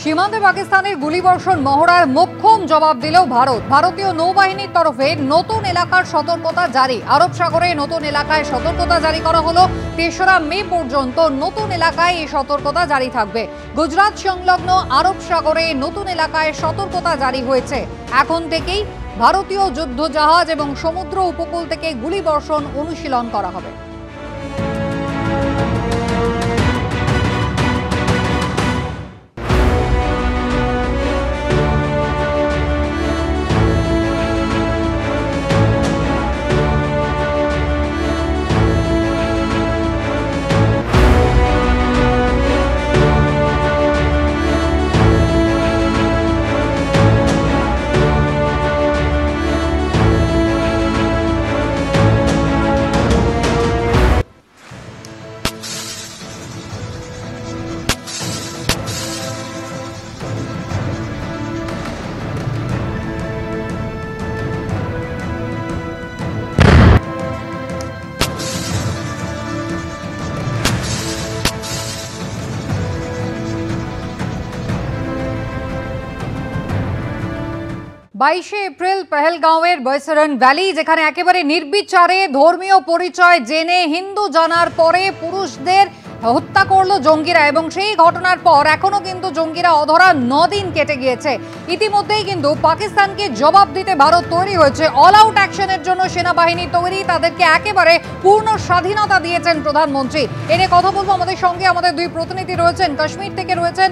সীমান্তে পাকিস্তানের গুলিবর্ষণ মহড়ার মোক্ষম জবাব দিলেও ভারতীয় নৌবাহিনীর তরফে নতুন এলাকার সতর্কতা জারি। আরব সাগরে নতুন এলাকায় সতর্কতা জারি করা হলো। ৩রা মে পর্যন্ত নতুন এলাকায় এই সতর্কতা জারি থাকবে। গুজরাট সংলগ্ন আরব সাগরে নতুন এলাকায় সতর্কতা জারি হয়েছে। এখন থেকেই ভারতীয় যুদ্ধজাহাজ এবং সমুদ্র উপকূল থেকে গুলিবর্ষণ অনুশীলন করা হবে। বাইশে এপ্রিল পেহেলগাঁওয়ের বৈসরন ভ্যালি, যেখানে একেবারে নির্বিচারে ধর্মীয় পরিচয় জেনে হিন্দু জানার পরে পুরুষদের হত্যা করলো জঙ্গিরা, এবং সেই ঘটনার পর এখনো কিন্তু জঙ্গিরা অধরা 9 দিন কেটে গিয়েছে। ইতিমধ্যেই কিন্তু পাকিস্তানকে জবাব দিতে ভারত তৈরি হয়েছে। অল আউট অ্যাকশনের জন্য সেনাবাহিনী তৈরি, তাদেরকে একেবারে পূর্ণ স্বাধীনতা দিয়েছেন প্রধানমন্ত্রী। এনে কথা বলবো, আমাদের সঙ্গে আমাদের দুই প্রতিনিধি রয়েছেন। কাশ্মীর থেকে রয়েছেন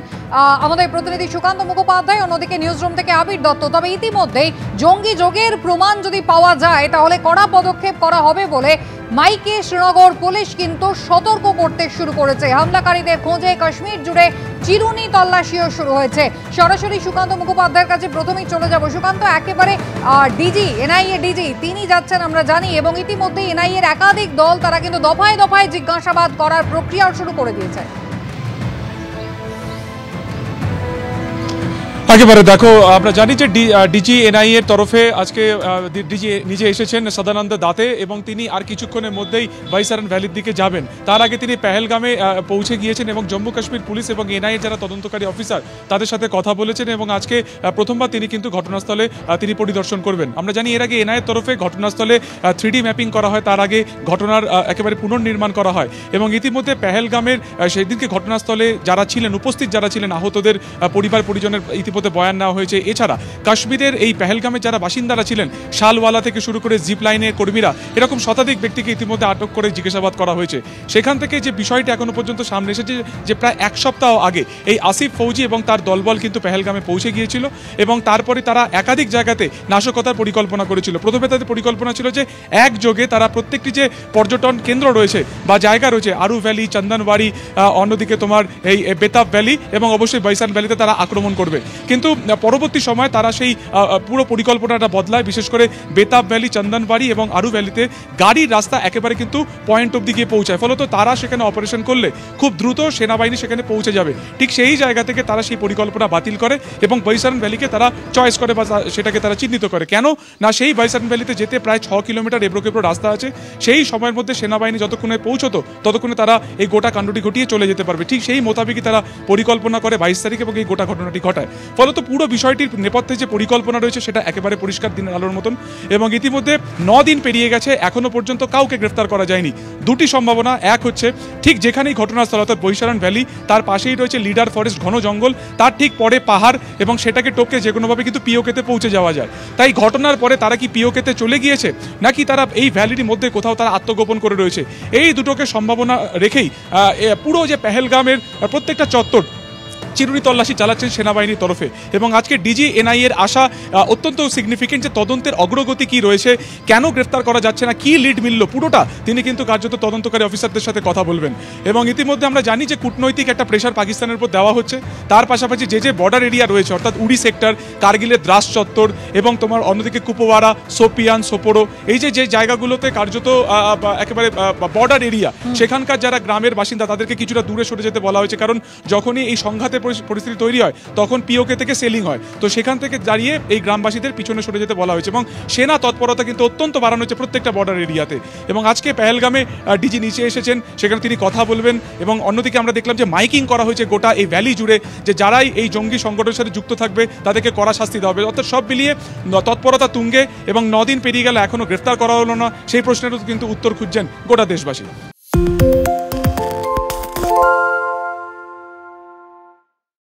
আমাদের প্রতিনিধি সুকান্ত মুখোপাধ্যায়, অন্যদিকে নিউজ রুম থেকে আবির দত্ত। তবে ইতিমধ্যেই জঙ্গি যোগের প্রমাণ যদি পাওয়া যায় তাহলে কড়া পদক্ষেপ করা হবে বলে মাইকে শ্রীনগর পুলিশ কিন্তু সতর্ক করতে শুরু করেছে। হামলাকারীদের খোঁজে কাশ্মীর জুড়ে চিরুনি তল্লাশিও শুরু হয়েছে। সরাসরি সুকান্ত মুখোপাধ্যায়ের কাছে প্রথমেই চলে যাব। সুকান্ত, একেবারে ডিজি, এনআইএ ডিজি তিনি যাচ্ছেন আমরা জানি, এবং ইতিমধ্যে এনআইএর একাধিক দল তারা কিন্তু দফায় দফায় জিজ্ঞাসাবাদ করার প্রক্রিয়া শুরু করে দিয়েছে। একেবারে দেখো, আমরা জানি যে ডিজি এনআইএর তরফে আজকে ডিজি নিজে এসেছেন সদানন্দ দাতে, এবং তিনি আর কিছুক্ষণের মধ্যেই বৈসরন ভ্যালির দিকে যাবেন। তার আগে তিনি পেহেলগামে পৌঁছে গিয়েছেন এবং জম্মু কাশ্মীর পুলিশ এবং এনআইএ যারা তদন্তকারী অফিসার তাদের সাথে কথা বলেছেন, এবং আজকে প্রথমবার তিনি কিন্তু ঘটনাস্থলে তিনি পরিদর্শন করবেন। আমরা জানি এর আগে এনআইএর তরফে ঘটনাস্থলে 3D ম্যাপিং করা হয়, তার আগে ঘটনার একেবারে পুনর্নির্মাণ করা হয়, এবং ইতিমধ্যে পেহেলগামের সেই দিনকে ঘটনাস্থলে যারা ছিলেন, উপস্থিত যারা ছিলেন, আহতদের পরিবার পরিজনের ইতিমধ্যে বয়ান নেওয়া হয়েছে। এছাড়া কাশ্মীরের এই পেহেলগামে যারা বাসিন্দারা ছিলেন, শালওয়ালা থেকে শুরু করে জিপ লাইনের কর্মীরা, এরকম শতাধিক ব্যক্তিকে ইতিমধ্যে আটক করে জিজ্ঞাসাবাদ করা হয়েছে। সেখান থেকে যে বিষয়টি এখনো পর্যন্ত সামনে এসেছে যে প্রায় 1 সপ্তাহ আগে এই আসিফ ফৌজি এবং তার দলবল কিন্তু পেহেলগামে পৌঁছে গিয়েছিল, এবং তারপরে তারা একাধিক জায়গাতে নাশকতার পরিকল্পনা করেছিল। প্রথমে তাদের পরিকল্পনা ছিল যে একযোগে তারা প্রত্যেকটি যে পর্যটন কেন্দ্র রয়েছে বা জায়গা রয়েছে, আরু ভ্যালি, চন্দনবাড়ি, অন্যদিকে তোমার এই বেতাব ভ্যালি এবং অবশ্যই বৈসরন ভ্যালিতে তারা আক্রমণ করবে। কিন্তু পরবর্তী সময় তারা সেই পুরো পরিকল্পনাটা বদলায়। বিশেষ করে বেতাব ভ্যালি, চন্দনবাড়ি এবং আরু ভ্যালিতে গাড়ির রাস্তা একেবারে কিন্তু পয়েন্ট অবধি গিয়ে পৌঁছায়, ফলত তারা সেখানে অপারেশন করলে খুব দ্রুত সেনাবাহিনী সেখানে পৌঁছে যাবে। ঠিক সেই জায়গা থেকে তারা সেই পরিকল্পনা বাতিল করে এবং বৈসরন ভ্যালিকে তারা চয়েস করে বা সেটাকে তারা চিহ্নিত করে। কেন না, সেই বৈসরন ভ্যালিতে যেতে প্রায় 6 কিলোমিটার এবড়ো রাস্তা আছে। সেই সময়ের মধ্যে সেনাবাহিনী যতক্ষণে পৌঁছতো ততক্ষণে তারা এই গোটা কাণ্ডটি ঘটিয়ে চলে যেতে পারবে। ঠিক সেই মোতাবেকই তারা পরিকল্পনা করে 22 তারিখ এবং এই গোটা ঘটনাটি ঘটায়। ফলত পুরো বিষয়টির নেপথ্যে যে পরিকল্পনা রয়েছে সেটা একেবারে পরিষ্কার দিনের আলোর মতন, এবং ইতিমধ্যে 9 দিন পেরিয়ে গেছে, এখনো পর্যন্ত কাউকে গ্রেফতার করা যায়নি। দুটি সম্ভাবনা, এক হচ্ছে ঠিক যেখানেই ঘটনাস্থল অর্থাৎ বৈসরন ভ্যালি তার পাশেই রয়েছে লিডার ফরেস্ট, ঘন জঙ্গল, তার ঠিক পরে পাহাড়, এবং সেটাকে টপকে যে কোনোভাবে কিন্তু পিওকেতে পৌঁছে যাওয়া যায়। তাই ঘটনার পরে তারা কি পিওকেতে চলে গিয়েছে নাকি তারা এই ভ্যালির মধ্যে কোথাও তারা আত্মগোপন করে রয়েছে, এই দুটোকে সম্ভাবনা রেখেই পুরো যে পেহেলগামের প্রত্যেকটা চত্বর চিরুনি তল্লাশি চালাচ্ছেন সেনাবাহিনীর তরফে। এবং আজকে ডিজি এনআইএর আশা অত্যন্ত সিগনিফিকেন্ট যে তদন্তের অগ্রগতি কি রয়েছে, কেন গ্রেফতার করা যাচ্ছে না, কি লিড মিলল, পুরোটা তিনি কিন্তু কার্যত তদন্তকারী অফিসারদের সাথে কথা বলবেন। এবং ইতিমধ্যে আমরা জানি যে কূটনৈতিক একটা প্রেশার পাকিস্তানের উপর দেওয়া হচ্ছে। তার পাশাপাশি যে বর্ডার এরিয়া রয়েছে অর্থাৎ উড়ি সেক্টর, কার্গিলের দ্রাস চত্বর এবং তোমার অন্যদিকে কুপওয়ারা, সোপিয়ান, সোপোরো, এই যে জায়গাগুলোতে কার্যত একেবারে বর্ডার এরিয়া, সেখানকার যারা গ্রামের বাসিন্দা তাদেরকে কিছুটা দূরে সরে যেতে বলা হয়েছে। কারণ যখনই এই সংঘাতের পরিস্থিতি তৈরি হয় তখন পিওকে থেকে সেলিং হয়। তো সেখান থেকে দাঁড়িয়ে এই গ্রামবাসীদের পিছনে সরে যেতে বলা হয়েছে এবং সেনা তৎপরতা কিন্তু অত্যন্ত বাড়ানো হয়েছে প্রত্যেকটা বর্ডার এরিয়াতে। এবং আজকে পেহেলগামে ডিজি নিচে এসেছেন, সেখানে তিনি কথা বলবেন। এবং অন্যদিকে আমরা দেখলাম যে মাইকিং করা হয়েছে গোটা এই ভ্যালি জুড়ে, যে যারাই এই জঙ্গি সংগঠনের সাথে যুক্ত থাকবে তাদেরকে কড়া শাস্তি দেওয়া হবে। অর্থাৎ সব মিলিয়ে তৎপরতা তুঙ্গে এবং 9 দিন পেরিয়ে গেলে এখনও গ্রেফতার করা হলো না, সেই প্রশ্নেরও কিন্তু উত্তর খুঁজছেন গোটা দেশবাসী।